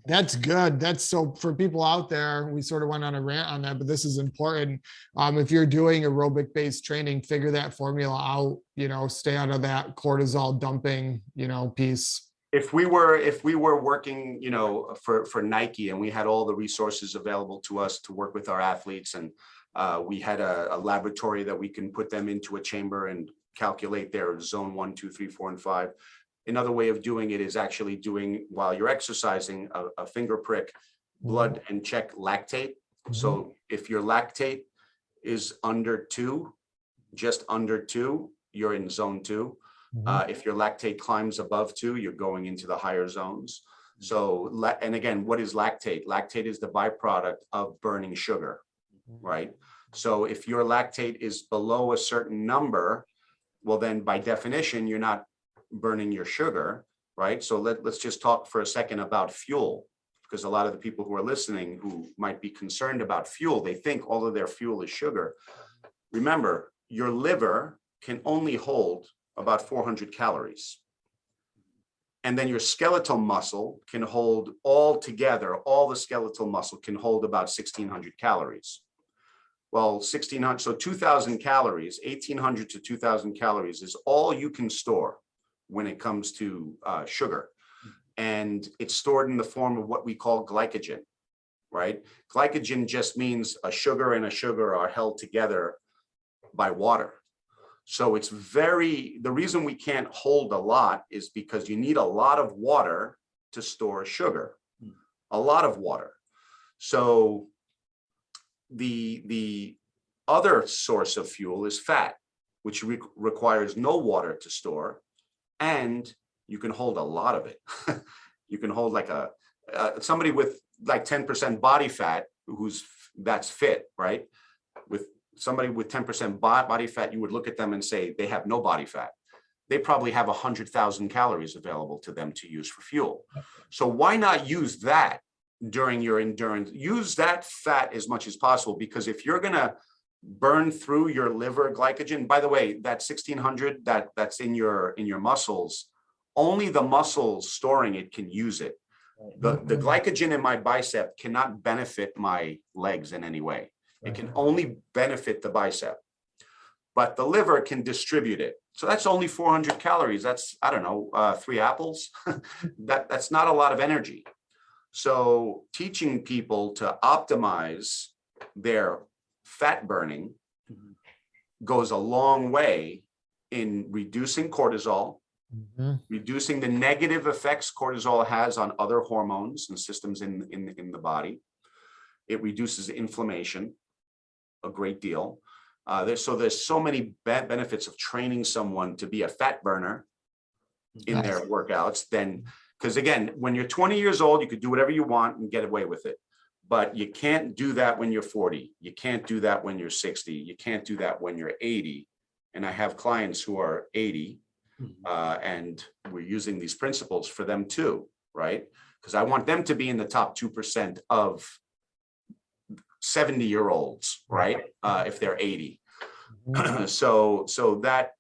That's good. That's so for people out there, we sort of went on a rant on that, but this is important. If you're doing aerobic based training, figure that formula out, stay out of that cortisol dumping, piece. If we were working, for Nike, and we had all the resources available to us to work with our athletes, and we had a laboratory that we can put them into a chamber and calculate their zone 1, 2, 3, 4, and 5. Another way of doing it is actually doing, while you're exercising, a finger prick blood and check lactate. So if your lactate is under 2, just under 2, you're in zone 2. If your lactate climbs above 2, you're going into the higher zones. So, and again, what is lactate? Lactate is the byproduct of burning sugar, right? So if your lactate is below a certain number, well, then by definition, you're not burning your sugar, right? So let's just talk for a second about fuel, because a lot of the people who are listening who might be concerned about fuel, they think all of their fuel is sugar. Remember, your liver can only hold about 400 calories. And then your skeletal muscle can hold all together, all the skeletal muscle can hold about 1,600 calories. Well, 1,600, so 2,000 calories, 1,800 to 2,000 calories is all you can store when it comes to sugar. And it's stored in the form of what we call glycogen, right? Glycogen just means a sugar and a sugar are held together by water. So it's the reason we can't hold a lot is because you need a lot of water to store sugar, a lot of water. So the other source of fuel is fat, which requires no water to store, and you can hold a lot of it. You can hold like somebody with like 10% body fat, that's fit, right? With somebody with 10% body fat, you would look at them and say they have no body fat. They probably have 100,000 calories available to them to use for fuel. So why not use that during your endurance? Use that fat as much as possible, because if you're gonna burn through your liver glycogen, by the way, that 1,600 that's in your muscles, only the muscles storing it can use it. The glycogen in my bicep cannot benefit my legs in any way. It can only benefit the bicep, but the liver can distribute it. So that's only 400 calories. That's, I don't know, 3 apples. That's not a lot of energy. So teaching people to optimize their fat burning goes a long way in reducing cortisol, reducing the negative effects cortisol has on other hormones and systems in the body. It reduces inflammation a great deal. There's so many benefits of training someone to be a fat burner in their workouts. Then, because again, when you're 20 years old, you could do whatever you want and get away with it. But you can't do that when you're 40. You can't do that when you're 60. You can't do that when you're 80. And I have clients who are 80, and we're using these principles for them too, right? Because I want them to be in the top 2% of 70-year-olds, right? If they're 80. So that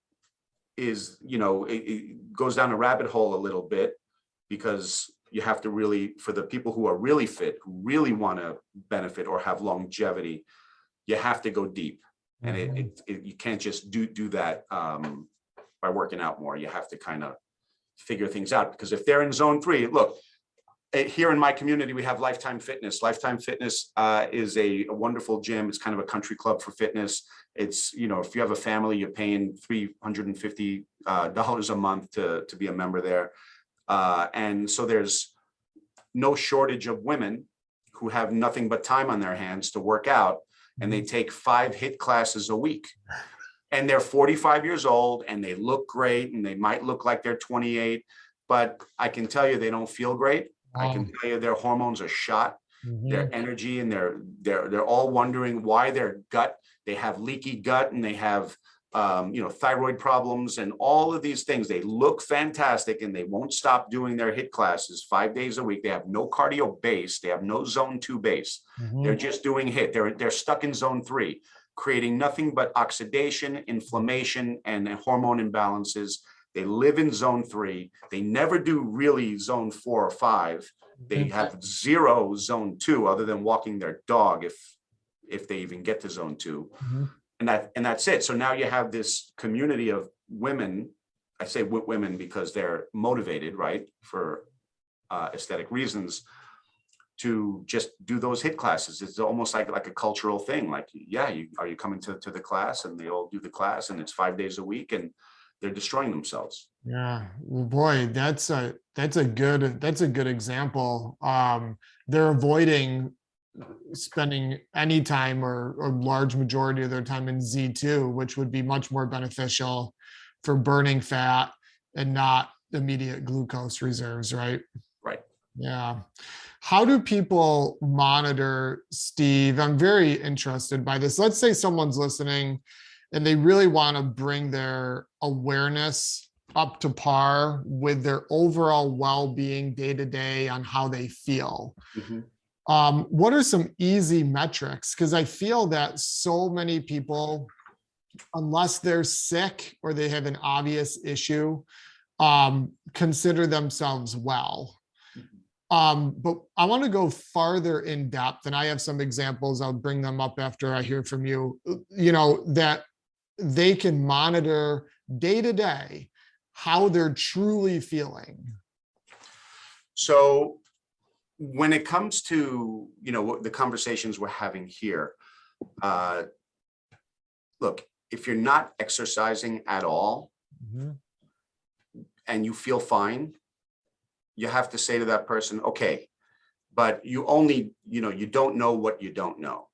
is, it goes down a rabbit hole a little bit, because you have to really, for the people who are really fit, who really want to benefit or have longevity, you have to go deep. And you can't just do that by working out more. You have to kind of figure things out, because if they're in zone 3, look, here in my community, we have Lifetime Fitness. Lifetime Fitness is a wonderful gym. It's kind of a country club for fitness. It's, if you have a family, you're paying $350 a month to be a member there. And so there's no shortage of women who have nothing but time on their hands to work out, and they take 5 HIIT classes a week. And they're 45 years old, and they look great, and they might look like they're 28, but I can tell you they don't feel great. I can tell you their hormones are shot, their energy, and they're all wondering why their gut, they have leaky gut, and they have thyroid problems and all of these things. They look fantastic, and they won't stop doing their HIIT classes 5 days a week. They have no cardio base. They have no zone 2 base. They're just doing HIIT. They're stuck in zone 3, creating nothing but oxidation, inflammation, and hormone imbalances. They live in zone 3. They never do really zone 4 or 5. They have zero zone 2 other than walking their dog if they even get to zone 2. And that's it. So now you have this community of women. I say women because they're motivated, right, for aesthetic reasons, to just do those HIIT classes. It's almost like a cultural thing. Like, yeah, are you coming to the class? And they all do the class, and it's 5 days a week, and they're destroying themselves. Yeah, well, boy, that's a good example. They're avoiding spending any time or large majority of their time in Z2, which would be much more beneficial for burning fat and not immediate glucose reserves, right? Right. Yeah. How do people monitor, Steve? I'm very interested by this. Let's say someone's listening and they really want to bring their awareness up to par with their overall well-being day to day on how they feel. What are some easy metrics? Because I feel that so many people, unless they're sick or they have an obvious issue, consider themselves well. But I want to go farther in depth, and I have some examples. I'll bring them up after I hear from you, that they can monitor day to day how they're truly feeling. So when it comes to, the conversations we're having here, look, if you're not exercising at all and you feel fine, you have to say to that person, okay, but you only, you don't know what you don't know.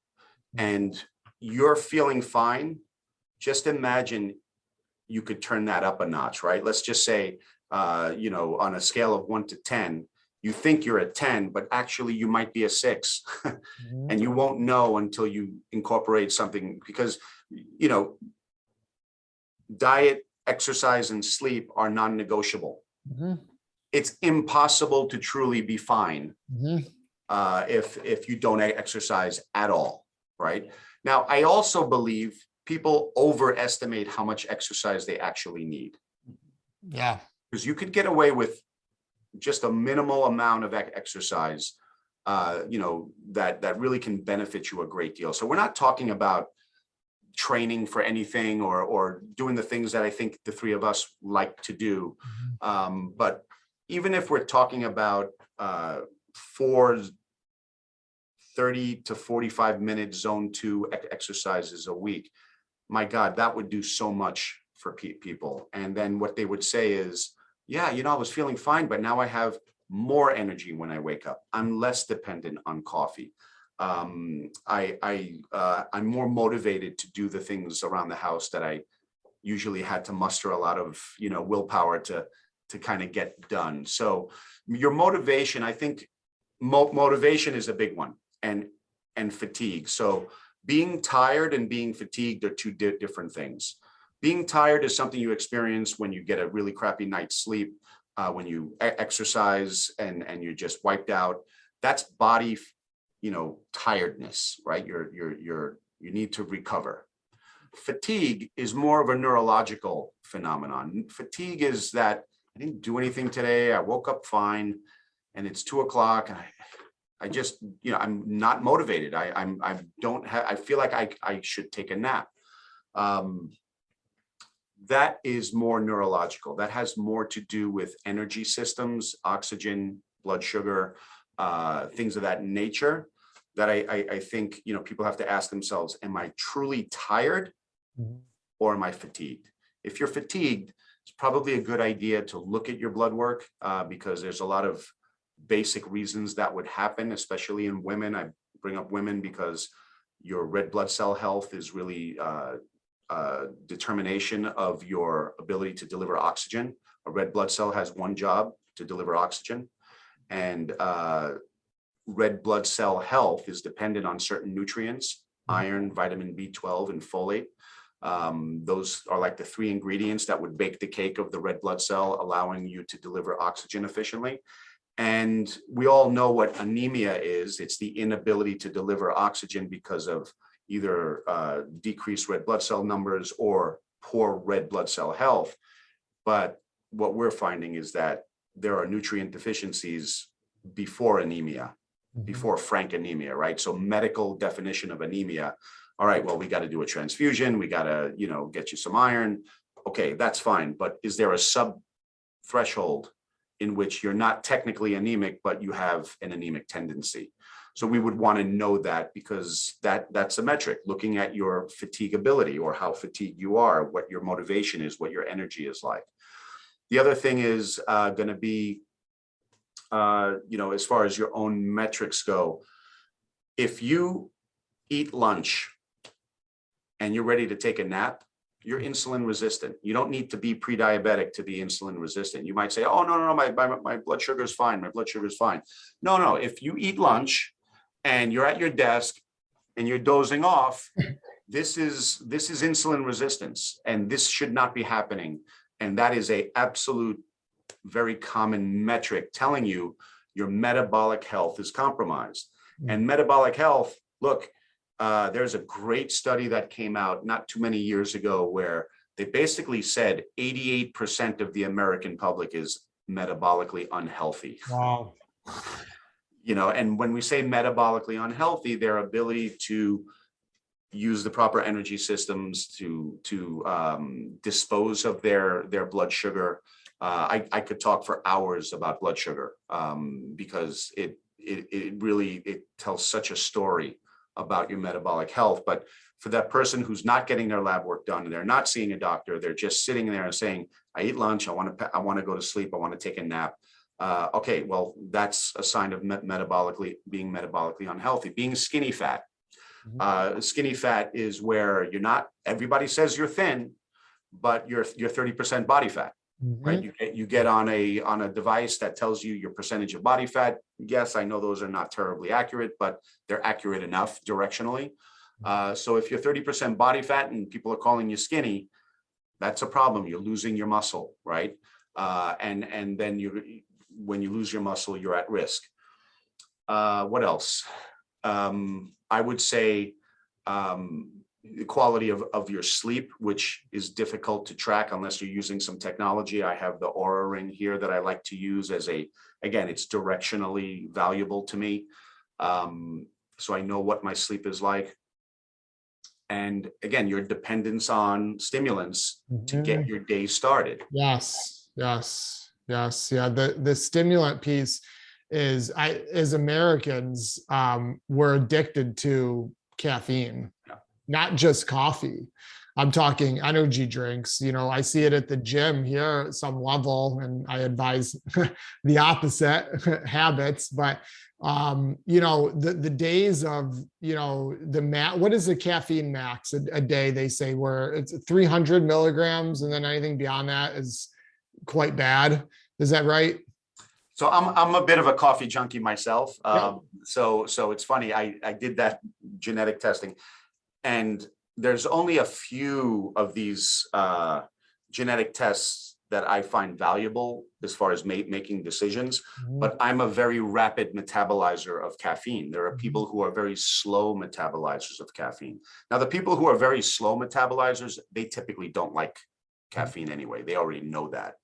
And you're feeling fine. Just imagine you could turn that up a notch, right? Let's just say, on a scale of 1 to 10, you think you're a 10, but actually you might be a 6. And you won't know until you incorporate something, because, diet, exercise, and sleep are non-negotiable. It's impossible to truly be fine if you don't exercise at all, right? Now, I also believe people overestimate how much exercise they actually need. Yeah. Because you could get away with just a minimal amount of exercise, that really can benefit you a great deal. So we're not talking about training for anything or doing the things that I think the three of us like to do. But even if we're talking about 30 to 45 minute zone 2 exercises a week, my God, that would do so much for people. And then what they would say is, yeah, I was feeling fine, but now I have more energy when I wake up. I'm less dependent on coffee. I'm more motivated to do the things around the house that I usually had to muster a lot of, willpower to kind of get done. So your motivation, I think motivation is a big one, and fatigue. So being tired and being fatigued are two different things. Being tired is something you experience when you get a really crappy night's sleep, when you exercise and you're just wiped out. That's body, tiredness, right? You need to recover. Fatigue is more of a neurological phenomenon. Fatigue is that I didn't do anything today. I woke up fine, and it's 2 o'clock, and I just, I'm not motivated. I feel like I should take a nap. That is more neurological. That has more to do with energy systems, oxygen, blood sugar, things of that nature. That I think, people have to ask themselves, am I truly tired or am I fatigued? If you're fatigued, it's probably a good idea to look at your blood work, because there's a lot of basic reasons that would happen, especially in women. I bring up women because your red blood cell health is really determination of your ability to deliver oxygen. A red blood cell has one job, to deliver oxygen, and red blood cell health is dependent on certain nutrients: iron, vitamin B12, and folate. Those are like the 3 ingredients that would bake the cake of the red blood cell, allowing you to deliver oxygen efficiently. And we all know what anemia is. It's the inability to deliver oxygen because of either decreased red blood cell numbers or poor red blood cell health. But what we're finding is that there are nutrient deficiencies before anemia, Mhm. before frank anemia, right? So medical definition of anemia. All right, well, we got to do a transfusion. We got to, get you some iron. Okay, that's fine. But is there a sub threshold in which you're not technically anemic, but you have an anemic tendency? So we would want to know that, because that's a metric, looking at your fatigability, or how fatigued you are, what your motivation is, what your energy is like. The other thing is going to be, as far as your own metrics go, if you eat lunch and you're ready to take a nap, you're insulin resistant. You don't need to be pre-diabetic to be insulin resistant. You might say, oh, no, my blood sugar is fine. My blood sugar is fine. No, if you eat lunch and you're at your desk and you're dozing off, this is insulin resistance, and this should not be happening. And that is a absolute very common metric telling you your metabolic health is compromised. And metabolic health, look, there's a great study that came out not too many years ago where they basically said 88% of the American public is metabolically unhealthy. Wow. And when we say metabolically unhealthy, their ability to use the proper energy systems to dispose of their blood sugar. I could talk for hours about blood sugar because it really tells such a story about your metabolic health. But for that person who's not getting their lab work done, and they're not seeing a doctor, they're just sitting there and saying, I eat lunch, I want to go to sleep, I want to take a nap. Okay, well, that's a sign of being metabolically unhealthy. Being skinny fat. Skinny fat is where you're not, everybody says you're thin, but you're 30% body fat, right? You get on a device that tells you your percentage of body fat. Yes, I know those are not terribly accurate, but they're accurate enough directionally. So if you're 30% body fat and people are calling you skinny, that's a problem. You're losing your muscle, right? And then when you lose your muscle, you're at risk. What else? I would say the quality of your sleep, which is difficult to track unless you're using some technology. I have the Aura Ring here that I like to use again, it's directionally valuable to me. So I know what my sleep is like. And again, your dependence on stimulants to get your day started. Yes. Yeah. The stimulant piece is, as Americans, we're addicted to caffeine, not just coffee. I'm talking energy drinks. I see it at the gym here at some level, and I advise the opposite habits. But the days of what is the caffeine max a day? They say where it's 300 milligrams, and then anything beyond that is quite bad. Is that right? So I'm a bit of a coffee junkie myself. So it's funny. I did that genetic testing, and there's only a few of these genetic tests that I find valuable as far as making decisions. But I'm a very rapid metabolizer of caffeine. There are people who are very slow metabolizers of caffeine. Now, the people who are very slow metabolizers, they typically don't like caffeine anyway. They already know that.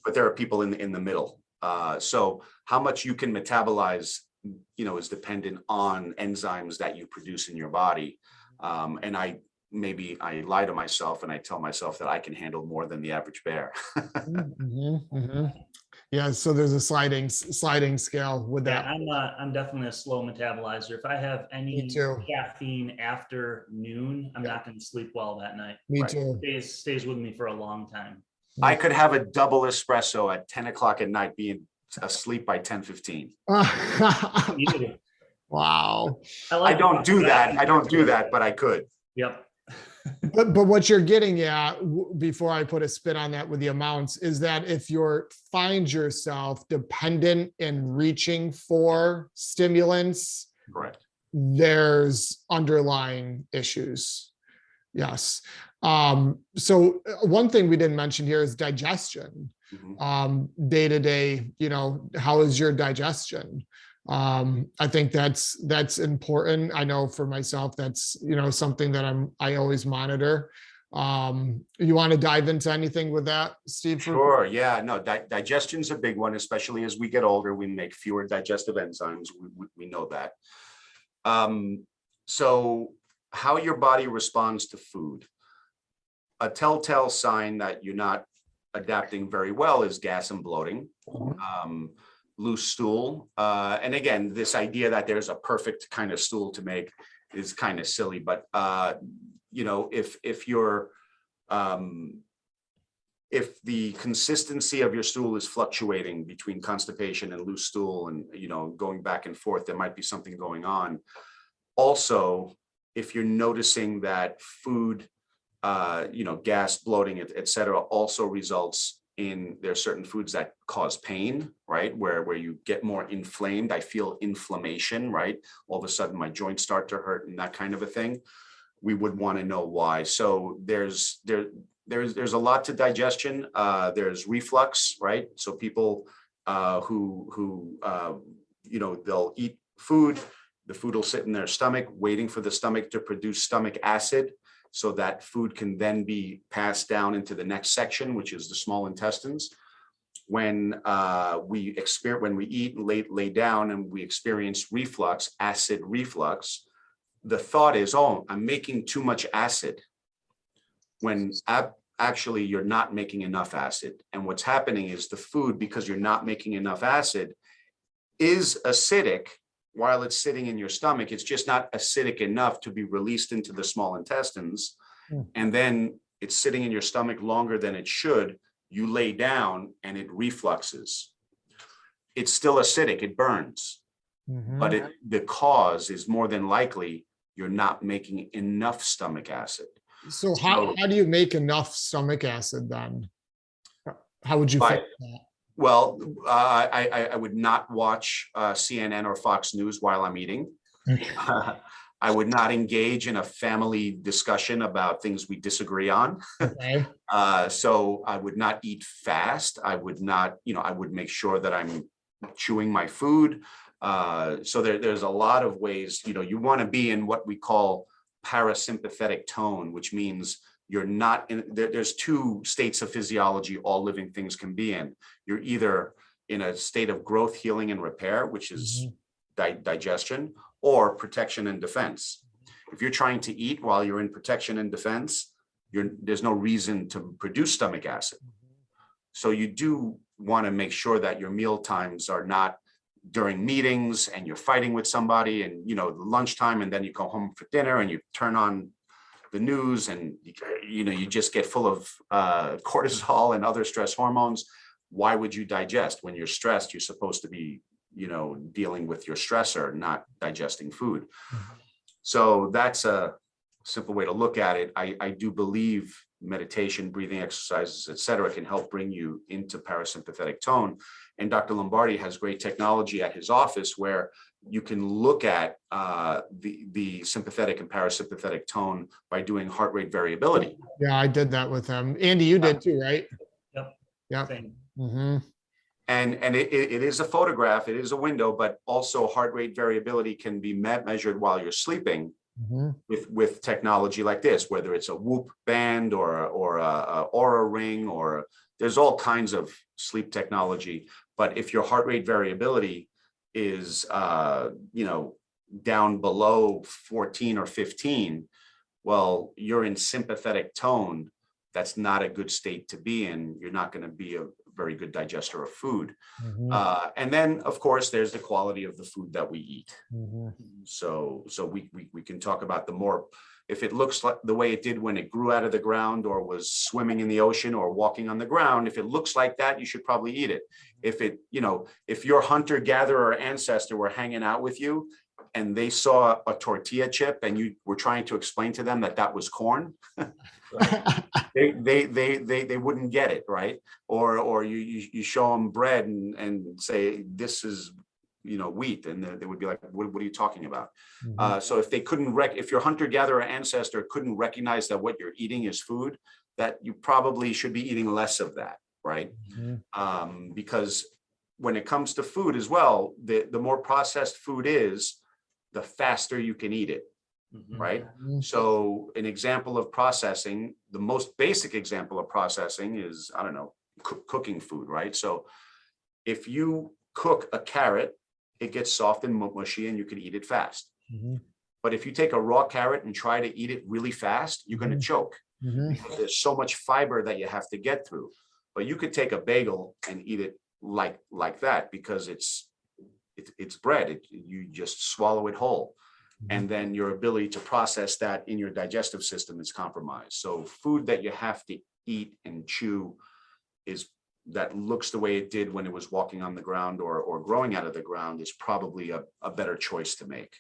But there are people in the middle. So how much you can metabolize, is dependent on enzymes that you produce in your body. And I lie to myself and I tell myself that I can handle more than the average bear. Yeah. So there's a sliding scale with that. Yeah, I'm definitely a slow metabolizer. If I have any caffeine after noon, I'm not going to sleep well that night. Me too. Stays with me for a long time. I could have a double espresso at 10 o'clock at night, being asleep by 10:15. Wow. I don't do that, but I could. Yep. But what you're getting at, before I put a spin on that with the amounts, is that if you find yourself dependent in reaching for stimulants, correct, there's underlying issues. Yes. So one thing we didn't mention here is digestion. Day to day, how is your digestion? I think that's important. I know for myself, that's, something that I always monitor. You want to dive into anything with that, Steve? Sure. Yeah. No, digestion's a big one, especially as we get older. We make fewer digestive enzymes. We know that. So how your body responds to food. A telltale sign that you're not adapting very well is gas and bloating, loose stool. And again, this idea that there's a perfect kind of stool to make is kind of silly, but you know, if you're if the consistency of your stool is fluctuating between constipation and loose stool and, you know, going back and forth, there might be something going on. Also, if you're noticing that food, you know, gas, bloating, et cetera, also results in, there are certain foods that cause pain, right? Where you get more inflamed. I feel inflammation, right? All of a sudden my joints start to hurt and that kind of a thing. We would want to know why. So there's a lot to digestion. There's reflux, right? So people who you know, they'll eat food, the food will sit in their stomach, waiting for the stomach to produce stomach acid, so that food can then be passed down into the next section, which is the small intestines. When we eat and lay down and we experience reflux, acid reflux, the thought is, oh, I'm making too much acid, when actually you're not making enough acid. And what's happening is the food, because you're not making enough acid, is acidic while it's sitting in your stomach. It's just not acidic enough to be released into the small intestines. And then it's sitting in your stomach longer than it should. You lay down and it refluxes. It's still acidic, it burns. But the cause is more than likely you're not making enough stomach acid. So how do you make enough stomach acid then? How would you fix that? Well, I would not watch CNN or Fox News while I'm eating. I would not engage in a family discussion about things we disagree on. Okay. So I would not eat fast. I would not, you know, I would make sure that I'm chewing my food. So there's a lot of ways, you know, you want to be in what we call parasympathetic tone, which means you're not in, there's two states of physiology all living things can be in. You're either in a state of growth, healing, and repair, which is digestion, or protection and defense. If you're trying to eat while you're in protection and defense, there's no reason to produce stomach acid. So you do want to make sure that your meal times are not during meetings and you're fighting with somebody and, you know, lunchtime, and then you go home for dinner and you turn on the news and, you know, you just get full of cortisol and other stress hormones. Why would you digest? When you're stressed, you're supposed to be, you know, dealing with your stressor, not digesting food. So that's a simple way to look at it. I do believe meditation, breathing exercises, et cetera, can help bring you into parasympathetic tone. And Dr. Lombardi has great technology at his office where you can look at the sympathetic and parasympathetic tone by doing heart rate variability. Yeah, I did that with him. Andy, you did too, right? Yep. Yeah. And it is a photograph, it is a window, but also heart rate variability can be measured while you're sleeping with technology like this, whether it's a Whoop band or a Oura ring, or there's all kinds of sleep technology. But if your heart rate variability is, you know, down below 14 or 15, well, you're in sympathetic tone. That's not a good state to be in. You're not going to be a very good digester of food. And then, of course, there's the quality of the food that we eat. So we can talk about the more, if it looks like the way it did when it grew out of the ground or was swimming in the ocean or walking on the ground, if it looks like that, you should probably eat it. If it, you know, if your hunter-gatherer ancestor were hanging out with you and they saw a tortilla chip and you were trying to explain to them that that was corn, they wouldn't get it, right? Or you show them bread and say this is, you know, wheat, and they would be like, what are you talking about? So if they couldn't if your hunter-gatherer ancestor couldn't recognize that what you're eating is food, that you probably should be eating less of that, right? Because when it comes to food as well, the more processed food is, the faster you can eat it. right? Mhm. So an example of processing, the most basic example of processing is, I don't know, cooking food, right? So if you cook a carrot, it gets soft and mushy and you can eat it fast. Mhm. But if you take a raw carrot and try to eat it really fast, you're going to choke. Because there's so much fiber that you have to get through. But you could take a bagel and eat it like that, because it's bread. You just swallow it whole. And then your ability to process that in your digestive system is compromised. So food that you have to eat and chew that looks the way it did when it was walking on the ground or growing out of the ground is probably a better choice to make.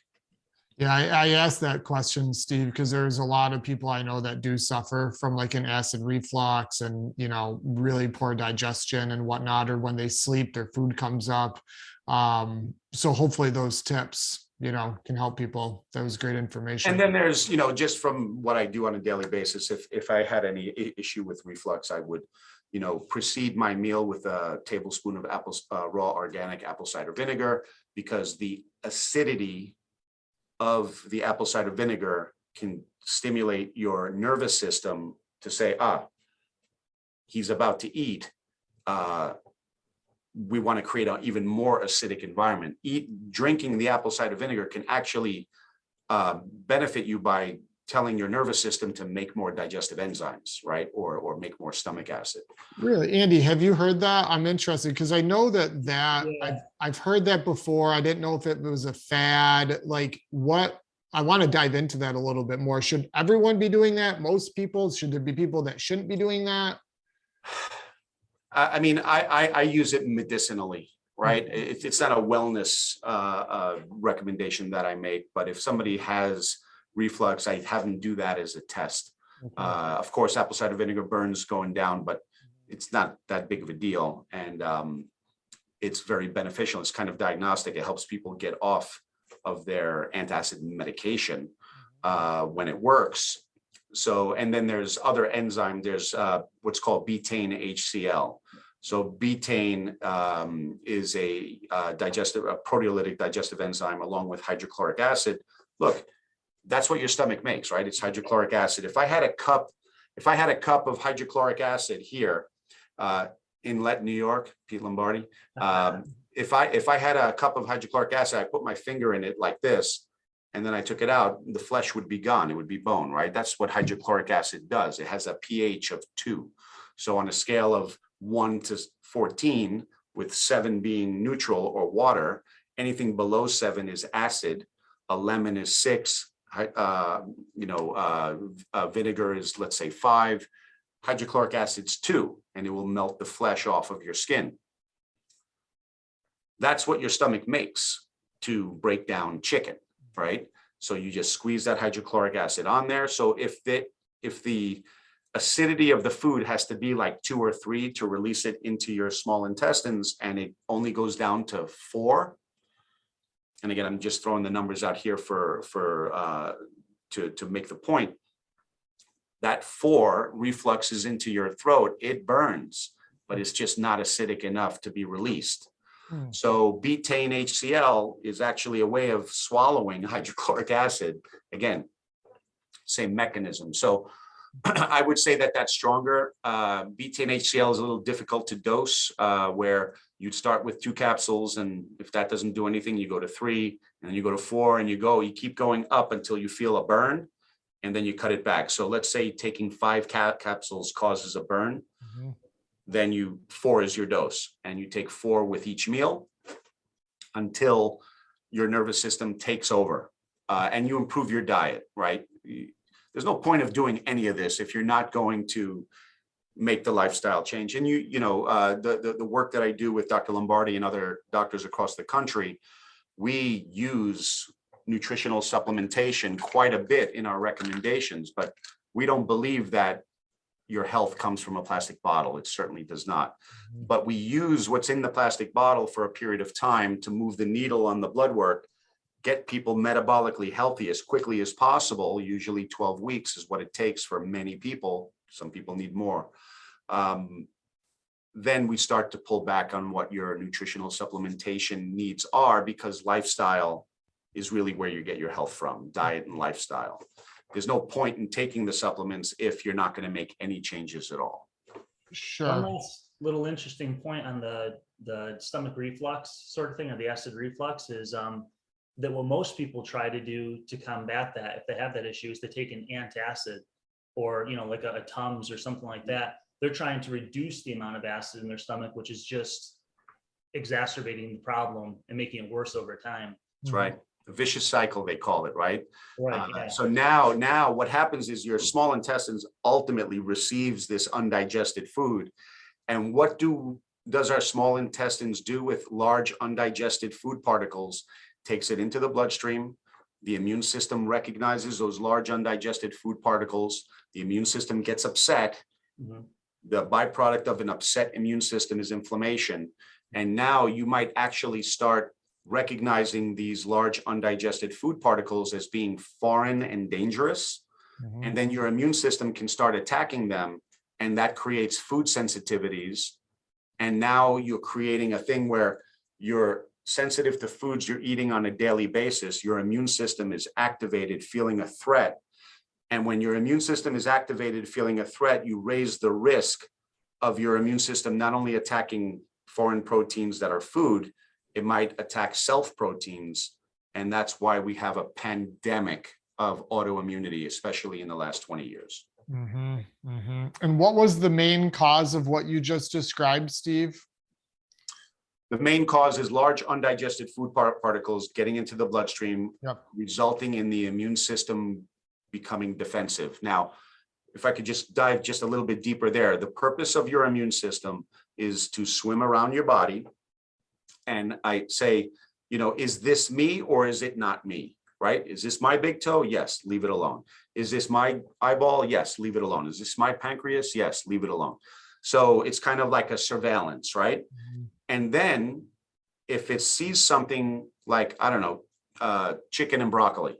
Yeah, I asked that question, Steve, because there's a lot of people I know that do suffer from like an acid reflux and, really poor digestion and whatnot, or when they sleep, their food comes up. So hopefully those tips, can help people. That was great information. And then there's, just from what I do on a daily basis, if I had any issue with reflux, I would, precede my meal with a tablespoon of raw organic apple cider vinegar, because the acidity of the apple cider vinegar can stimulate your nervous system to say, he's about to eat. We want to create an even more acidic environment. Drinking the apple cider vinegar can actually benefit you by telling your nervous system to make more digestive enzymes, right? Or make more stomach acid. Really, Andy, have you heard that? I'm interested because I know that Yeah. I've heard that before. I didn't know if it was a fad. Like, what? I want to dive into that a little bit more. Should everyone be doing that? Most people? Should there be people that shouldn't be doing that? I mean, I use it medicinally, right? It's not a wellness recommendation that I make, but if somebody has reflux, I have them do that as a test. Of course, apple cider vinegar burns going down, but it's not that big of a deal. And it's very beneficial. It's kind of diagnostic. It helps people get off of their antacid medication when it works. So, and then there's other enzyme. There's what's called betaine HCl. So betaine is a proteolytic digestive enzyme along with hydrochloric acid. Look, that's what your stomach makes, right? It's hydrochloric acid. If I had a cup of hydrochloric acid here in New York, Pete Lombardi, if I had a cup of hydrochloric acid, I put my finger in it like this, and then I took it out, the flesh would be gone. It would be bone, right? That's what hydrochloric acid does. It has a pH of 2. So on a scale of 1 to 14, with 7 being neutral or water, anything below 7 is acid. A lemon is 6. Vinegar is, let's say, 5. Hydrochloric acid's 2, and it will melt the flesh off of your skin. That's what your stomach makes to break down chicken, right? So you just squeeze that hydrochloric acid on there. So if the acidity of the food has to be like 2 or 3 to release it into your small intestines, and it only goes down to 4. And again, I'm just throwing the numbers out here to make the point. That 4 refluxes into your throat, it burns, but it's just not acidic enough to be released. So betaine HCl is actually a way of swallowing hydrochloric acid. Again, same mechanism. So I would say that that's stronger. Betaine HCl is a little difficult to dose, where you'd start with 2 capsules, and if that doesn't do anything, you go to 3, and then you go to 4, and you keep going up until you feel a burn, and then you cut it back. So let's say taking 5 capsules causes a burn. Then 4 is your dose, and you take 4 with each meal until your nervous system takes over, and you improve your diet, right? There's no point of doing any of this if you're not going to make the lifestyle change. And the work that I do with Dr. Lombardi and other doctors across the country, we use nutritional supplementation quite a bit in our recommendations, but we don't believe that your health comes from a plastic bottle. It certainly does not. But we use what's in the plastic bottle for a period of time to move the needle on the blood work, get people metabolically healthy as quickly as possible. Usually 12 weeks is what it takes for many people. Some people need more. Then we start to pull back on what your nutritional supplementation needs are, because lifestyle is really where you get your health from, diet and lifestyle. There's no point in taking the supplements if you're not going to make any changes at all. Sure. One last little interesting point on the stomach reflux sort of thing, or the acid reflux, is that what most people try to do to combat that, if they have that issue, is to take an antacid, or like a Tums or something like that. They're trying to reduce the amount of acid in their stomach, which is just exacerbating the problem and making it worse over time. That's right. A vicious cycle, they call it, right? Right. Yeah. So now what happens is your small intestines ultimately receives this undigested food. And what does our small intestines do with large undigested food particles? Takes it into the bloodstream. The immune system recognizes those large undigested food particles. The immune system gets upset. Mm-hmm. The byproduct of an upset immune system is inflammation. And now you might actually start recognizing these large undigested food particles as being foreign and dangerous. Mhm. And then your immune system can start attacking them. And that creates food sensitivities. And now you're creating a thing where you're sensitive to foods you're eating on a daily basis. Your immune system is activated, feeling a threat. And when your immune system is activated, feeling a threat, you raise the risk of your immune system not only attacking foreign proteins that are food, it might attack self-proteins. And that's why we have a pandemic of autoimmunity, especially in the last 20 years. Mm-hmm, mm-hmm. And what was the main cause of what you just described, Steve? The main cause is large undigested food particles getting into the bloodstream, Yep. resulting in the immune system becoming defensive. Now, if I could just dive just a little bit deeper there, the purpose of your immune system is to swim around your body. And I say, is this me or is it not me, right? Is this my big toe? Yes, leave it alone. Is this my eyeball? Yes, leave it alone. Is this my pancreas? Yes, leave it alone. So it's kind of like a surveillance, right? Mm-hmm. And then if it sees something like, I don't know, chicken and broccoli,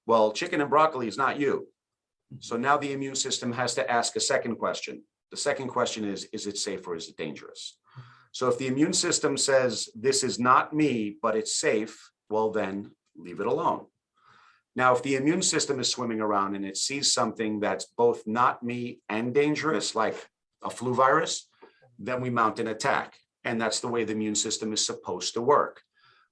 well, chicken and broccoli is not you. So now the immune system has to ask a second question. The second question is it safe or is it dangerous? So if the immune system says, this is not me, but it's safe, well, then leave it alone. Now, if the immune system is swimming around and it sees something that's both not me and dangerous, like a flu virus, then we mount an attack. And that's the way the immune system is supposed to work.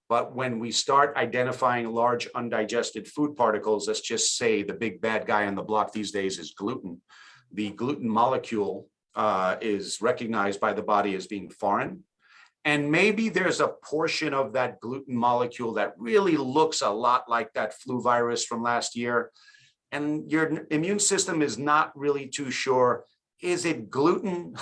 But when we start identifying large undigested food particles, let's just say the big bad guy on the block these days is gluten. The gluten molecule is recognized by the body as being foreign. And maybe there's a portion of that gluten molecule that really looks a lot like that flu virus from last year. And your immune system is not really too sure, is it gluten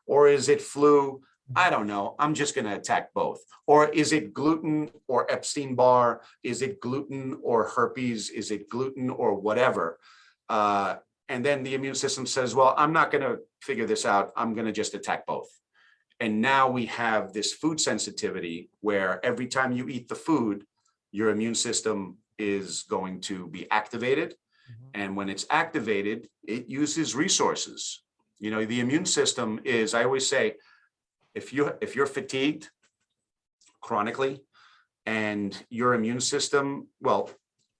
or is it flu? I don't know. I'm just going to attack both. Or is it gluten or Epstein-Barr? Is it gluten or herpes? Is it gluten or whatever? And then the immune system says, well, I'm not going to figure this out. I'm going to just attack both. And now we have this food sensitivity where every time you eat the food, your immune system is going to be activated. Mm-hmm. And when it's activated, it uses resources. The immune system is, I always say, if you're fatigued chronically and your immune system, well,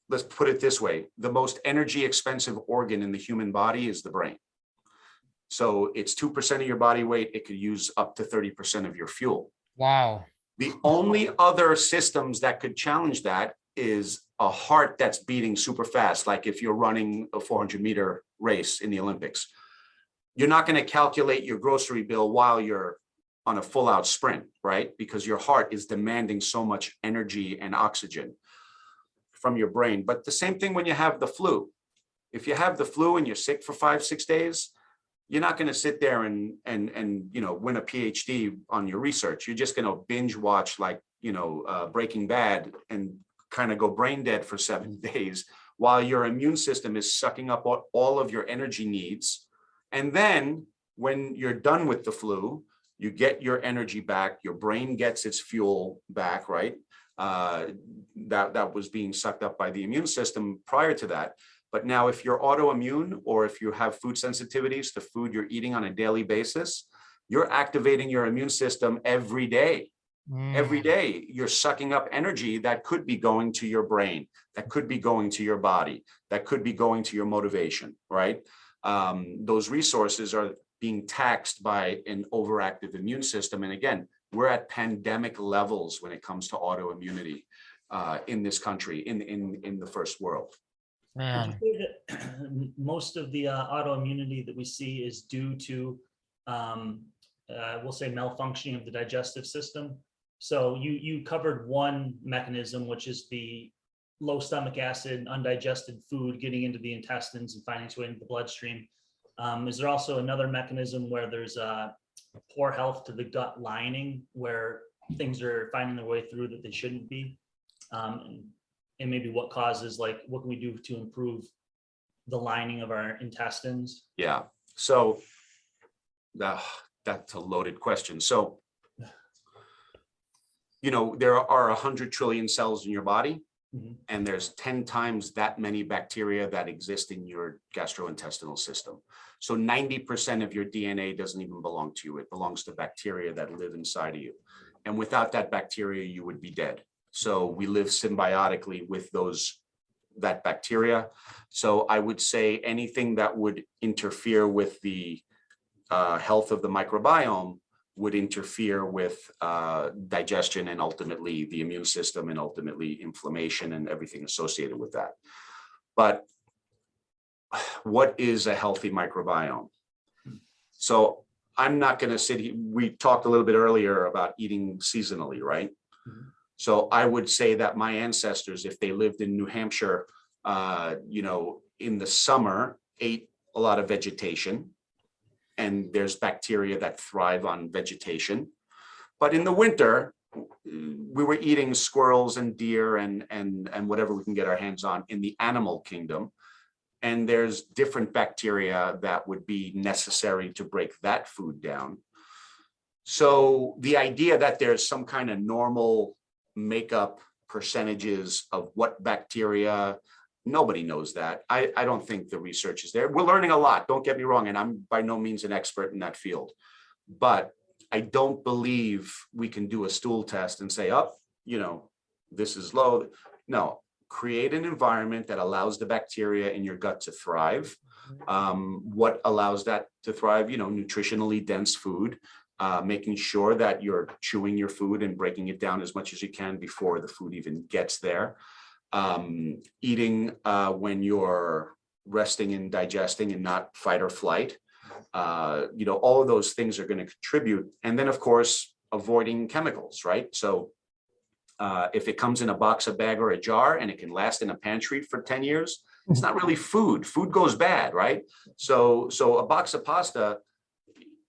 let's put it this way, the most energy expensive organ in the human body is the brain. So it's 2% of your body weight. It could use up to 30% of your fuel. Wow. The only other systems that could challenge that is a heart that's beating super fast. Like if you're running a 400-meter race in the Olympics, you're not going to calculate your grocery bill while you're on a full out sprint, right? Because your heart is demanding so much energy and oxygen from your brain. But the same thing when you have the flu. If you have the flu and you're sick for 5-6 days, you're not going to sit there and win a PhD on your research. You're just going to binge watch like, Breaking Bad and kind of go brain dead for 7 days while your immune system is sucking up all of your energy needs. And then when you're done with the flu, you get your energy back, your brain gets its fuel back, right? That was being sucked up by the immune system prior to that. But now if you're autoimmune or if you have food sensitivities to food you're eating on a daily basis, you're activating your immune system every day. Every day you're sucking up energy that could be going to your brain, that could be going to your body, that could be going to your motivation, right? Those resources are being taxed by an overactive immune system. And again, we're at pandemic levels when it comes to autoimmunity in this country, in the first world. Would Man. you say that most of the autoimmunity that we see is due to, we'll say, malfunctioning of the digestive system? So you covered one mechanism, which is the low stomach acid, undigested food getting into the intestines and finding its way into the bloodstream. Is there also another mechanism where there's a poor health to the gut lining, where things are finding their way through that they shouldn't be? And maybe what causes, like, what can we do to improve the lining of our intestines? Yeah. So that's a loaded question. So, you know, there are 100 trillion cells in your body, and there's 10 times that many bacteria that exist in your gastrointestinal system. So 90% of your DNA doesn't even belong to you. It belongs to bacteria that live inside of you. And without that bacteria, you would be dead. So we live symbiotically with that bacteria. So I would say anything that would interfere with the health of the microbiome would interfere with digestion and ultimately the immune system and ultimately inflammation and everything associated with that. But what is a healthy microbiome? So I'm not going to sit here. We talked a little bit earlier about eating seasonally, right? So I would say that my ancestors, if they lived in New Hampshire, you know, in the summer, ate a lot of vegetation, and there's bacteria that thrive on vegetation. But in the winter, we were eating squirrels and deer and whatever we can get our hands on in the animal kingdom. And there's different bacteria that would be necessary to break that food down. So the idea that there's some kind of normal makeup percentages of what bacteria, nobody knows that. I don't think the research is there. We're learning a lot, don't get me wrong, and I'm by no means an expert in that field. But I don't believe we can do a stool test and say, oh, you know, this is low. No, create an environment that allows the bacteria in your gut to thrive. What allows that to thrive? You know, nutritionally dense food, making sure that you're chewing your food and breaking it down as much as you can before the food even gets there. Eating when you're resting and digesting and not fight or flight. You know, all of those things are going to contribute. And then, of course, avoiding chemicals, right? So if it comes in a box, a bag, or a jar, and it can last in a pantry for 10 years, it's not really food. Food goes bad, right? So a box of pasta,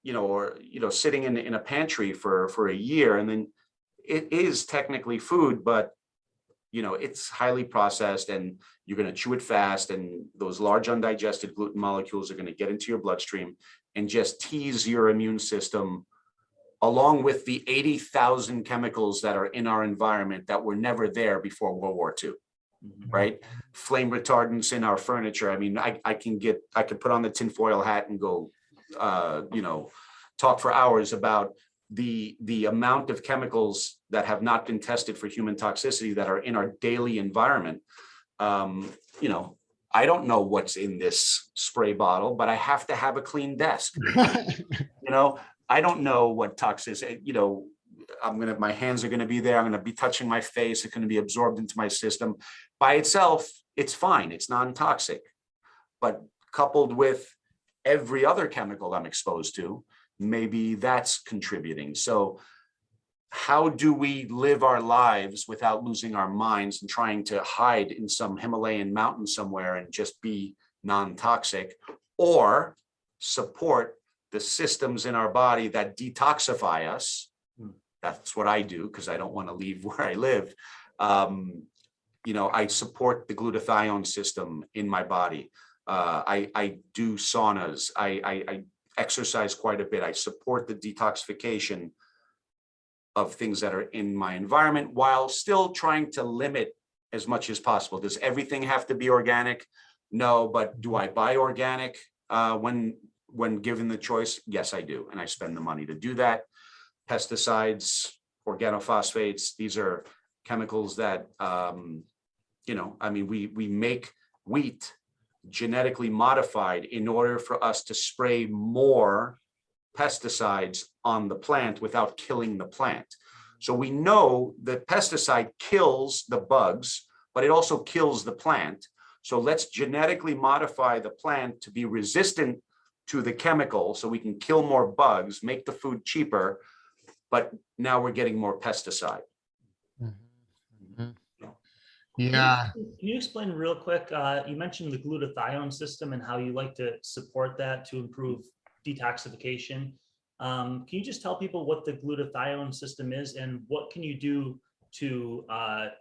you know, or, you know, sitting in a pantry for a year, and then it is technically food, but, you know, it's highly processed and you're going to chew it fast. And those large undigested gluten molecules are going to get into your bloodstream and just tease your immune system, along with the 80,000 chemicals that are in our environment that were never there before World War II, right? Flame retardants in our furniture. I mean, I could put on the tinfoil hat and go, you know, talk for hours about the amount of chemicals that have not been tested for human toxicity that are in our daily environment. You know, I don't know what's in this spray bottle, but I have to have a clean desk. You know, I don't know what toxicity, you know, my hands are going to be there. I'm going to be touching my face. It's going to be absorbed into my system. By itself, it's fine. It's non-toxic. But coupled with every other chemical I'm exposed to, maybe that's contributing. So how do we live our lives without losing our minds and trying to hide in some Himalayan mountain somewhere and just be non-toxic, or support the systems in our body that detoxify us? That's what I do, because I don't want to leave where I live. You know, I support the glutathione system in my body. I do saunas. I exercise quite a bit. I support the detoxification of things that are in my environment while still trying to limit as much as possible. Does everything have to be organic? No, but do I buy organic when given the choice? Yes, I do. And I spend the money to do that. Pesticides, organophosphates. These are chemicals that, you know, I mean, we make wheat genetically modified in order for us to spray more pesticides on the plant without killing the plant. So we know that pesticide kills the bugs, but it also kills the plant. So let's genetically modify the plant to be resistant to the chemical so we can kill more bugs, make the food cheaper, but now we're getting more pesticide. Yeah. Can you explain real quick? You mentioned the glutathione system and how you like to support that to improve detoxification. Can you just tell people what the glutathione system is and what can you do to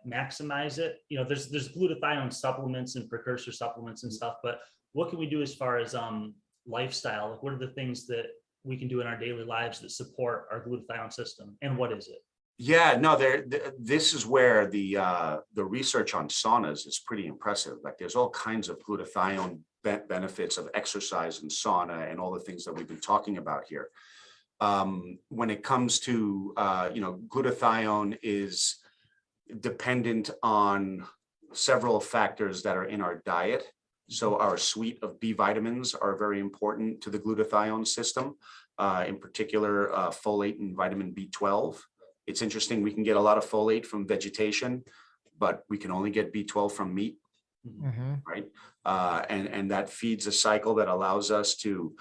maximize it? You know, there's glutathione supplements and precursor supplements and stuff, but what can we do as far as lifestyle? Like, what are the things that we can do in our daily lives that support our glutathione system, and what is it? Yeah, no, this is where the research on saunas is pretty impressive. Like, there's all kinds of glutathione benefits of exercise and sauna and all the things that we've been talking about here. When it comes to, you know, glutathione is dependent on several factors that are in our diet. So our suite of B vitamins are very important to the glutathione system, in particular, folate and vitamin B12. It's interesting, we can get a lot of folate from vegetation, but we can only get B12 from meat, right? And that feeds a cycle that allows us to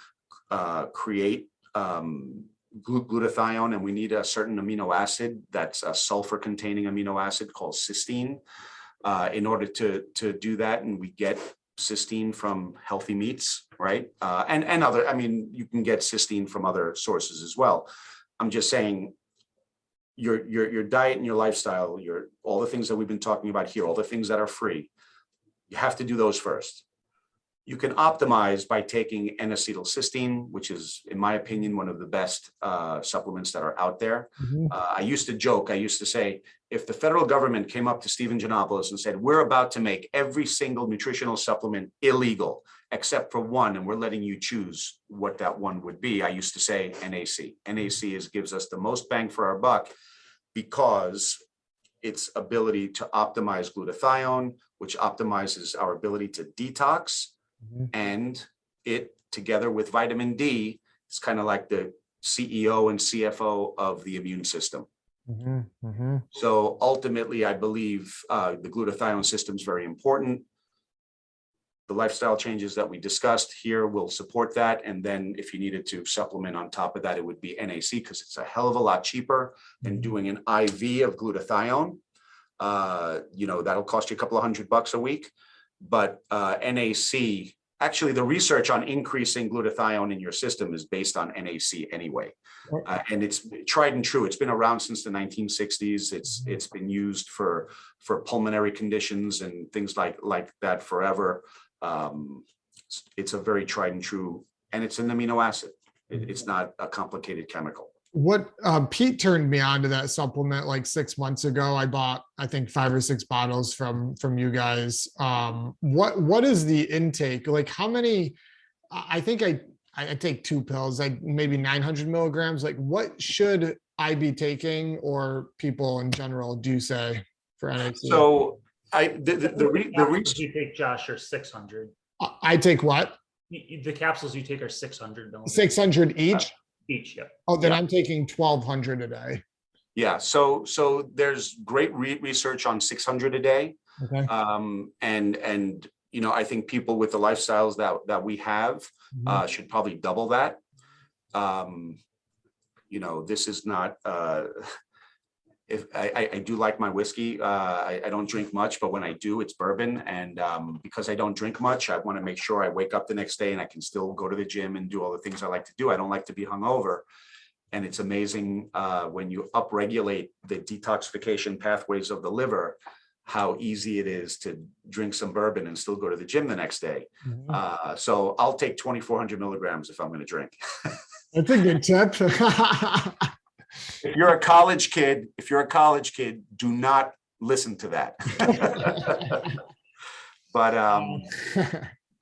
create glutathione, and we need a certain amino acid that's a sulfur-containing amino acid called cysteine in order to do that, and we get cysteine from healthy meats, right? And other, I mean, you can get cysteine from other sources as well. I'm just saying, your diet and your lifestyle, all the things that we've been talking about here, all the things that are free, you have to do those first. You can optimize by taking N-acetylcysteine, which is, in my opinion, one of the best supplements that are out there. I used to joke, I used to say, if the federal government came up to Stephen Geanopulos and said, we're about to make every single nutritional supplement illegal, except for one, and we're letting you choose what that one would be, I used to say NAC. NAC gives us the most bang for our buck because its ability to optimize glutathione, which optimizes our ability to detox, and it, together with vitamin D, is kind of like the CEO and CFO of the immune system. So ultimately, I believe the glutathione system is very important. The lifestyle changes that we discussed here will support that. And then if you needed to supplement on top of that, it would be NAC, because it's a hell of a lot cheaper than doing an IV of glutathione. You know, that'll cost you a couple of $100 a week. But NAC, actually the research on increasing glutathione in your system is based on NAC anyway. And it's tried and true. It's been around since the 1960s. It's been used for pulmonary conditions and things like that forever. It's a very tried and true, and it's an amino acid. It's not a complicated chemical. What Pete turned me on to that supplement like 6 months ago. I bought, I think, 5 or 6 bottles from you guys. What is the intake? Like, how many? I think I take 2 pills, like maybe 900 milligrams. Like, what should I be taking, or people in general do say for NAC? So the research you take, Josh, are 600. I take what? The capsules you take are 600 milligrams. 600 each? Each, yep. Oh, then Yeah. I'm taking 1,200 a day. Yeah, so there's great research on 600 a day. Okay. And you know, I think people with the lifestyles that we have should probably double that. You know, this is not if I do like my whiskey. I don't drink much, but when I do, it's bourbon. And because I don't drink much, I want to make sure I wake up the next day and I can still go to the gym and do all the things I like to do. I don't like to be hungover. And it's amazing when you upregulate the detoxification pathways of the liver, how easy it is to drink some bourbon and still go to the gym the next day. So I'll take 2,400 milligrams if I'm going to drink. That's a good tip. If you're a college kid, do not listen to that. But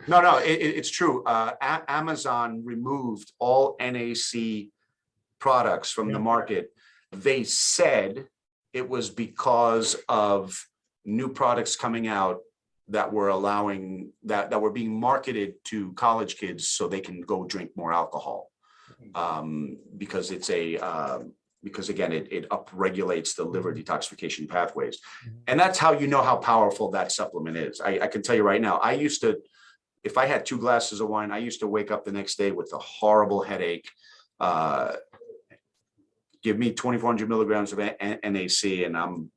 no, it's true. Amazon removed all NAC products from the market. they said it was because of new products coming out that were allowing that were being marketed to college kids so they can go drink more alcohol, because it's because again, it upregulates the liver detoxification pathways. And that's how you know how powerful that supplement is. I can tell you right now, I used to, if I had 2 glasses of wine, I used to wake up the next day with a horrible headache. Give me 2,400 milligrams of NAC and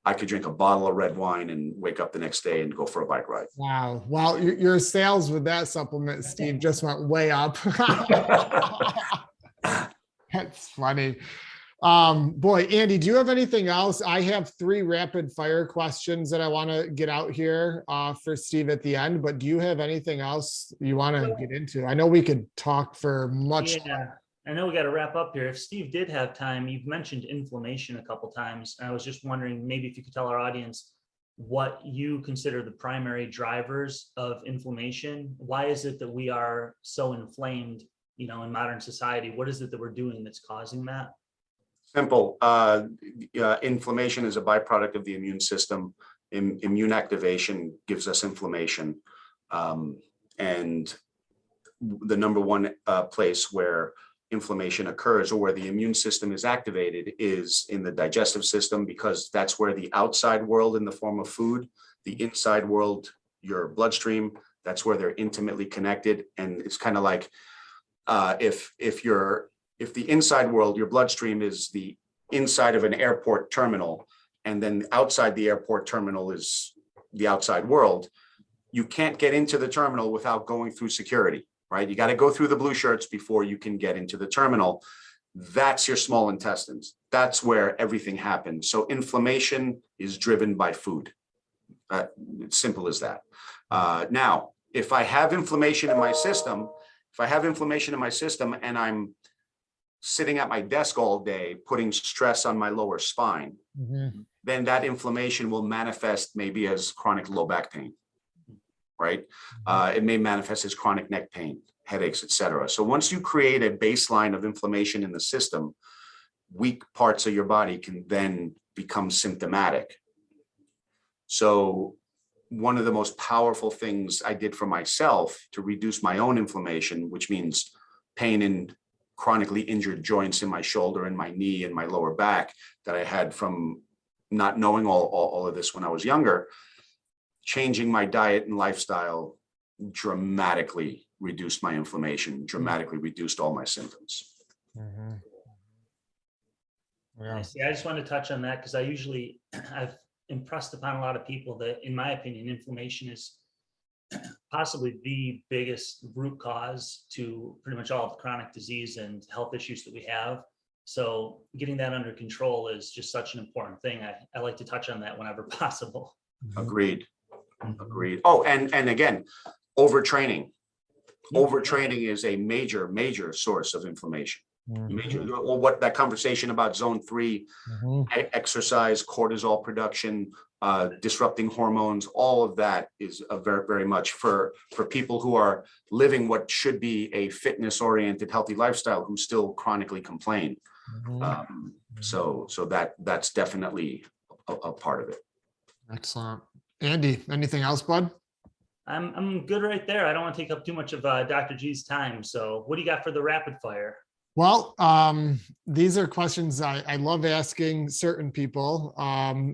I could drink a bottle of red wine and wake up the next day and go for a bike ride. Wow. Well, your sales with that supplement, Steve, just went way up. That's funny. Boy, Andy, do you have anything else? I have 3 rapid fire questions that I want to get out here for Steve at the end, but do you have anything else you want to get into? I know we could talk for much. Yeah, I know we got to wrap up here. If Steve did have time, you've mentioned inflammation a couple times. And I was just wondering, maybe if you could tell our audience what you consider the primary drivers of inflammation. Why is it that we are so inflamed, in modern society? What is it that we're doing that's causing that? Simple. Inflammation is a byproduct of the immune system. Immune activation gives us inflammation. And the number one place where inflammation occurs, or where the immune system is activated, is in the digestive system, because that's where the outside world in the form of food, the inside world, your bloodstream, that's where they're intimately connected. And it's kind of like if the inside world, your bloodstream, is the inside of an airport terminal, and then outside the airport terminal is the outside world, you can't get into the terminal without going through security, right? You got to go through the blue shirts before you can get into the terminal. That's your small intestines. That's where everything happens. So inflammation is driven by food. It's simple as that. Now, if I have inflammation in my system, and I'm sitting at my desk all day, putting stress on my lower spine, then that inflammation will manifest maybe as chronic low back pain, right? It may manifest as chronic neck pain, headaches, etc. So once you create a baseline of inflammation in the system, weak parts of your body can then become symptomatic. So one of the most powerful things I did for myself to reduce my own inflammation, which means pain in chronically injured joints in my shoulder and my knee and my lower back that I had from not knowing all of this when I was younger, changing my diet and lifestyle dramatically reduced my inflammation, dramatically reduced all my symptoms. Yeah. See, I just want to touch on that because I've impressed upon a lot of people that, in my opinion, inflammation is possibly the biggest root cause to pretty much all of the chronic disease and health issues that we have. So getting that under control is just such an important thing. I like to touch on that whenever possible. Agreed. Oh, and again, overtraining. Overtraining is a major source of inflammation. Well, what that conversation about zone 3, exercise, cortisol production, disrupting hormones, all of that is very much for people who are living what should be a fitness-oriented, healthy lifestyle, who still chronically complain. So that's definitely a part of it. Excellent. Andy, anything else, bud? I'm good right there. I don't want to take up too much of Dr. G's time. So what do you got for the rapid fire? Well, these are questions I love asking certain people.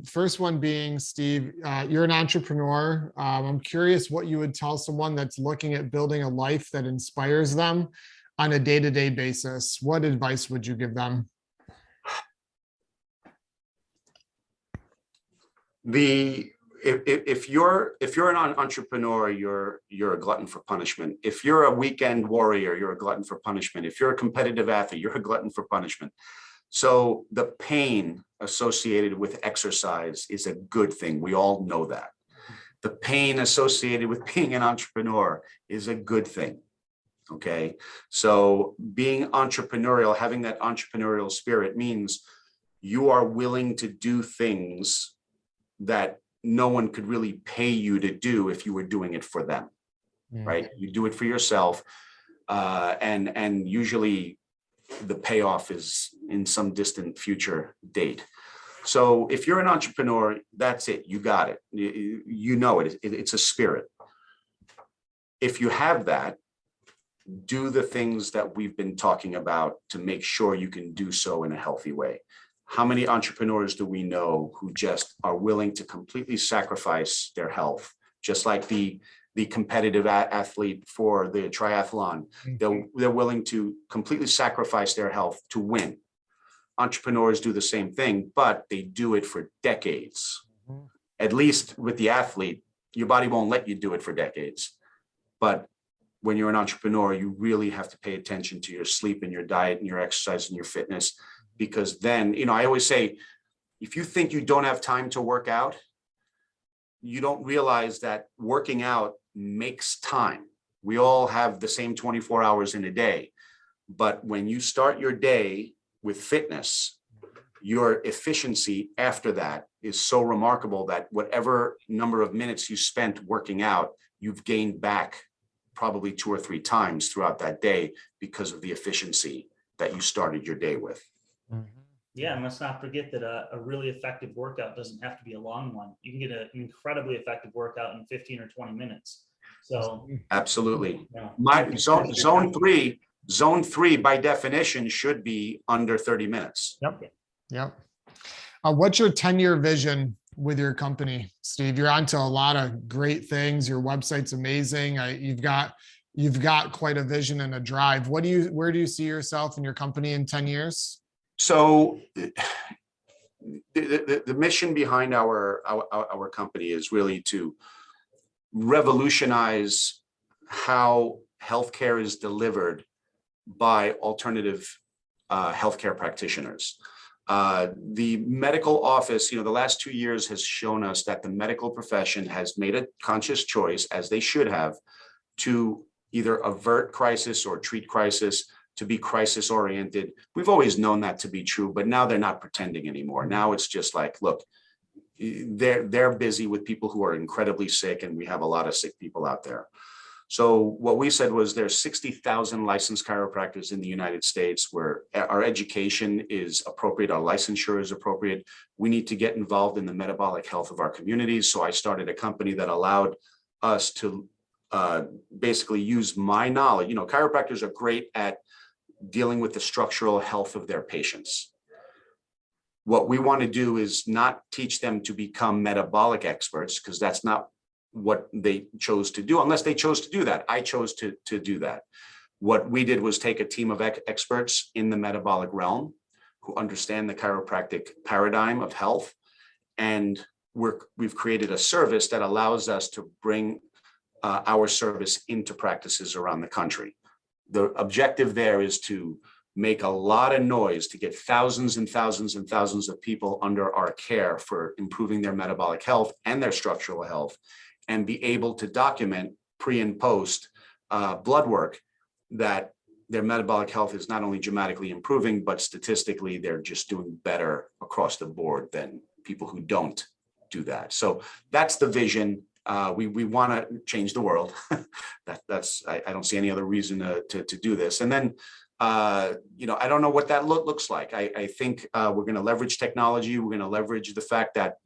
First one being, Steve, you're an entrepreneur. I'm curious what you would tell someone that's looking at building a life that inspires them on a day-to-day basis. What advice would you give them? If you're an entrepreneur, you're a glutton for punishment. If you're a weekend warrior, you're a glutton for punishment. If you're a competitive athlete, you're a glutton for punishment. So the pain associated with exercise is a good thing. We all know that. The pain associated with being an entrepreneur is a good thing. Okay. So being entrepreneurial, having that entrepreneurial spirit, means you are willing to do things that no one could really pay you to do if you were doing it for them, right? You do it for yourself. And usually the payoff is in some distant future date. So if you're an entrepreneur, that's it. You got it. You know it. It's a spirit. If you have that, do the things that we've been talking about to make sure you can do so in a healthy way. How many entrepreneurs do we know who just are willing to completely sacrifice their health, just like the competitive athlete for the triathlon? They're willing to completely sacrifice their health to win. Entrepreneurs do the same thing, but they do it for decades. At least with the athlete, your body won't let you do it for decades. But when you're an entrepreneur, you really have to pay attention to your sleep and your diet and your exercise and your fitness, because then, I always say, if you think you don't have time to work out, you don't realize that working out makes time. We all have the same 24 hours in a day. But when you start your day with fitness, your efficiency after that is so remarkable that whatever number of minutes you spent working out, you've gained back probably 2 or 3 times throughout that day because of the efficiency that you started your day with. Yeah, and let's not forget that a really effective workout doesn't have to be a long one. You can get an incredibly effective workout in 15 or 20 minutes. So absolutely. Yeah. My zone three by definition should be under 30 minutes. Yep. What's your 10-year vision with your company, Steve? You're onto a lot of great things. Your website's amazing. You've got quite a vision and a drive. Where do you see yourself and your company in 10 years? So the mission behind our company is really to revolutionize how healthcare is delivered by alternative healthcare practitioners. The medical office, the last 2 years has shown us that the medical profession has made a conscious choice, as they should have, to either avert crisis or treat crisis, to be crisis oriented. We've always known that to be true, but now they're not pretending anymore. Now it's just like, look, they're busy with people who are incredibly sick, and we have a lot of sick people out there. So what we said was there's 60,000 licensed chiropractors in the United States where our education is appropriate, our licensure is appropriate. We need to get involved in the metabolic health of our communities. So I started a company that allowed us to basically use my knowledge. Chiropractors are great at dealing with the structural health of their patients. What we want to do is not teach them to become metabolic experts, because that's not what they chose to do, unless they chose to do that. I chose to do that. What we did was take a team of experts in the metabolic realm who understand the chiropractic paradigm of health, and we've created a service that allows us to bring our service into practices around the country. The objective there is to make a lot of noise, to get thousands and thousands and thousands of people under our care for improving their metabolic health and their structural health, and be able to document pre and post blood work that their metabolic health is not only dramatically improving, but statistically they're just doing better across the board than people who don't do that. So that's the vision. We want to change the world. I don't see any other reason to do this. And then, I don't know what that looks like. I think we're going to leverage technology. We're going to leverage the fact that,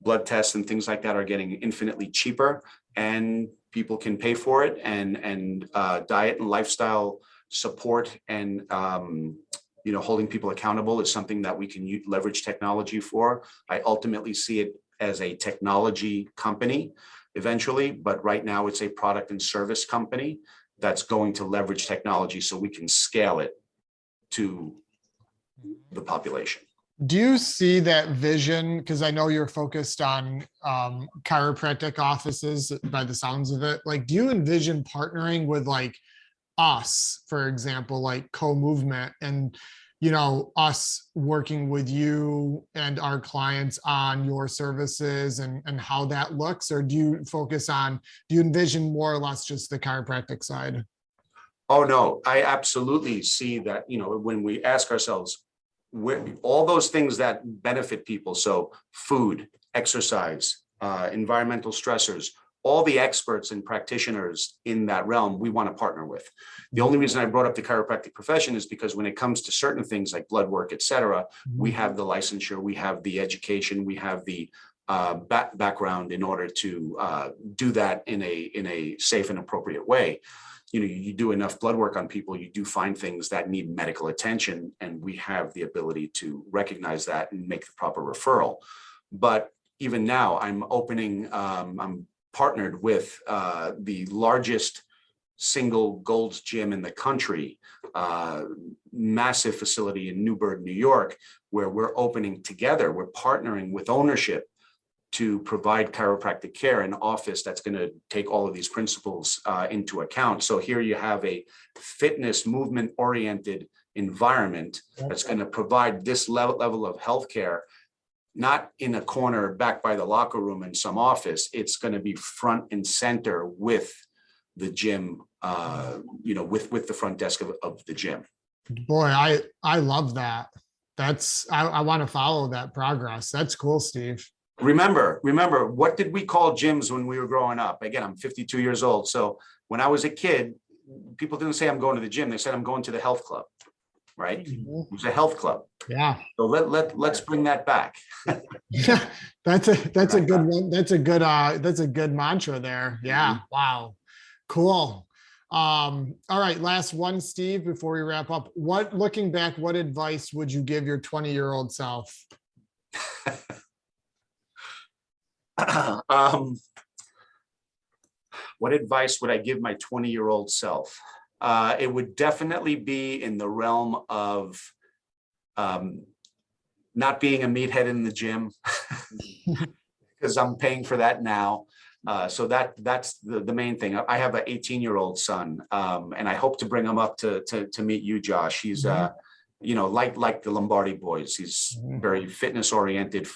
blood tests and things like that are getting infinitely cheaper, and people can pay for it, and diet and lifestyle support and, holding people accountable is something that we can leverage technology for. I ultimately see it as a technology company eventually, but right now it's a product and service company that's going to leverage technology so we can scale it to the population. Do you see that vision? Because I know you're focused on chiropractic offices by the sounds of it. Like, do you envision partnering with like us, for example, like Co-Movement, and us working with you and our clients on your services and how that looks? Or do you envision more or less just the chiropractic side? Oh, no, I absolutely see that, when we ask ourselves, all those things that benefit people, so food, exercise, environmental stressors, all the experts and practitioners in that realm, we want to partner with. The only reason I brought up the chiropractic profession is because when it comes to certain things like blood work, et cetera, we have the licensure, we have the education, we have the background in order to do that in a safe and appropriate way. You do enough blood work on people, you do find things that need medical attention, and we have the ability to recognize that and make the proper referral. But even now, I'm partnered with the largest single Gold's Gym in the country, massive facility in Newburgh, New York, where we're opening together, we're partnering with ownership to provide chiropractic care, an office that's going to take all of these principles into account. So here you have a fitness movement oriented environment that's going to provide this level of healthcare, not in a corner back by the locker room in some office. It's going to be front and center with the gym, with the front desk of the gym. Boy, I love that. I want to follow that progress. That's cool, Steve. Remember, what did we call gyms when we were growing up? Again, I'm 52 years old. So when I was a kid, people didn't say I'm going to the gym. They said I'm going to the health club, right? It was a health club. Yeah. So let's bring that back. Yeah, that's a good one. That's a good mantra there. Yeah. Wow. Cool. All right. Last one, Steve, before we wrap up. Looking back, what advice would you give your 20-year-old self? What advice would I give my 20-year-old self? It would definitely be in the realm of not being a meathead in the gym, because I'm paying for that now. So that's the main thing. I have an 18-year-old son, and I hope to bring him up to meet you, Josh. He's like the Lombardi boys. He's very fitness oriented,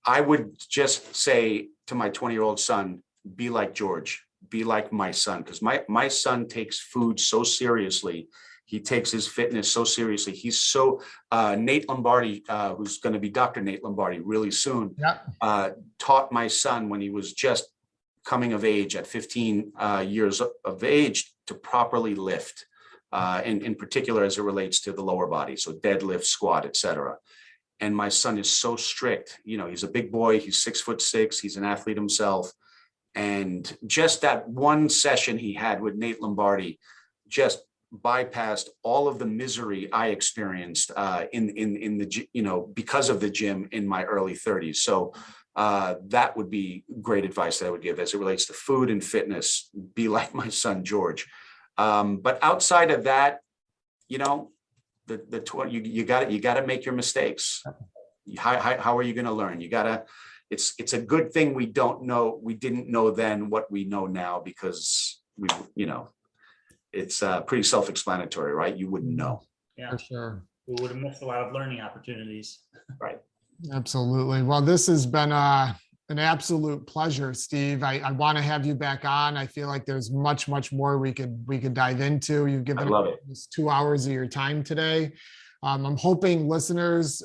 I would just say to my 20-year-old son, be like George, be like my son, because my son takes food so seriously. He takes his fitness so seriously. He's so, Nate Lombardi, who's going to be Dr. Nate Lombardi really soon, taught my son when he was just coming of age at 15 years of age to properly lift, in particular as it relates to the lower body. So deadlift, squat, etc. And my son is so strict. He's a big boy. He's 6'6". He's an athlete himself. And just that one session he had with Nate Lombardi just bypassed all of the misery I experienced in the because of the gym in my early 30s. So that would be great advice that I would give as it relates to food and fitness. Be like my son George. But outside of that, you got to make your mistakes. How are you going to learn? It's a good thing we didn't know then what we know now, because it's pretty self-explanatory, right? You wouldn't know. Yeah, for sure. We would have missed a lot of learning opportunities. Right. Absolutely. Well, this has been an absolute pleasure, Steve. I want to have you back on. I feel like there's much more we could dive into. You've given us 2 hours of your time today. I'm hoping listeners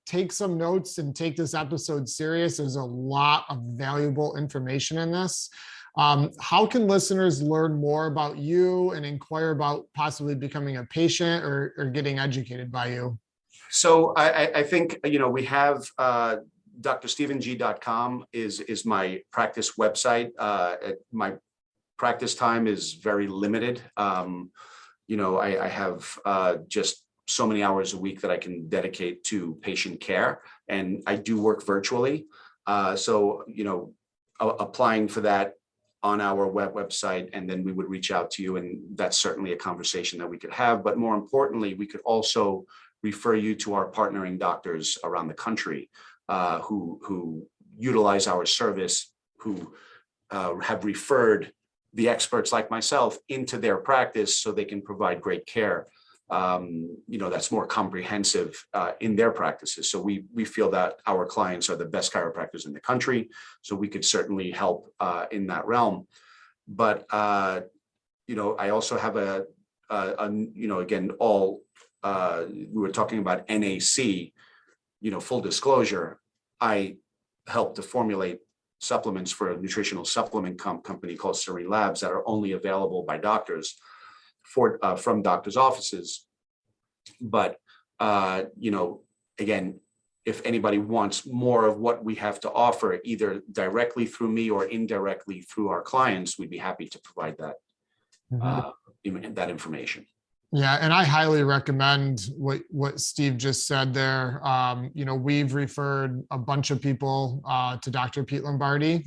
take some notes and take this episode serious. There's a lot of valuable information in this. How can listeners learn more about you and inquire about possibly becoming a patient or getting educated by you? So I think, we have drsteveng.com is my practice website. My practice time is very limited. I have just so many hours a week that I can dedicate to patient care, and I do work virtually. So applying for that on our website, and then we would reach out to you, and that's certainly a conversation that we could have. But more importantly, we could also refer you to our partnering doctors around the country who utilize our service, who have referred the experts like myself into their practice so they can provide great care, that's more comprehensive in their practices. So we feel that our clients are the best chiropractors in the country, so we could certainly help in that realm. But I also have again, we were talking about NAC. Full disclosure, I helped to formulate supplements for a nutritional supplement company called Serene Labs that are only available by doctors from doctors' offices. But, you know, again, if anybody wants more of what we have to offer, either directly through me or indirectly through our clients, we'd be happy to provide that, that information. Yeah, and I highly recommend what Steve just said there. You know, we've referred a bunch of people to Dr. Pete Lombardi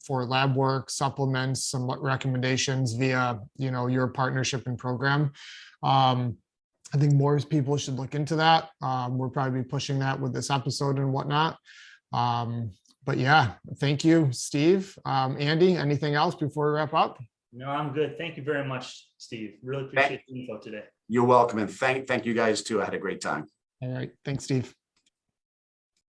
for lab work, supplements, some recommendations via, you know, your partnership and program. I think more people should look into that. We'll probably be pushing that with this episode and whatnot. But yeah, thank you, Steve. Andy, anything else before we wrap up? No, I'm good. Thank you very much, Steve. Really appreciate the info today. You're welcome. And thank you guys too. I had a great time. All right. Thanks, Steve.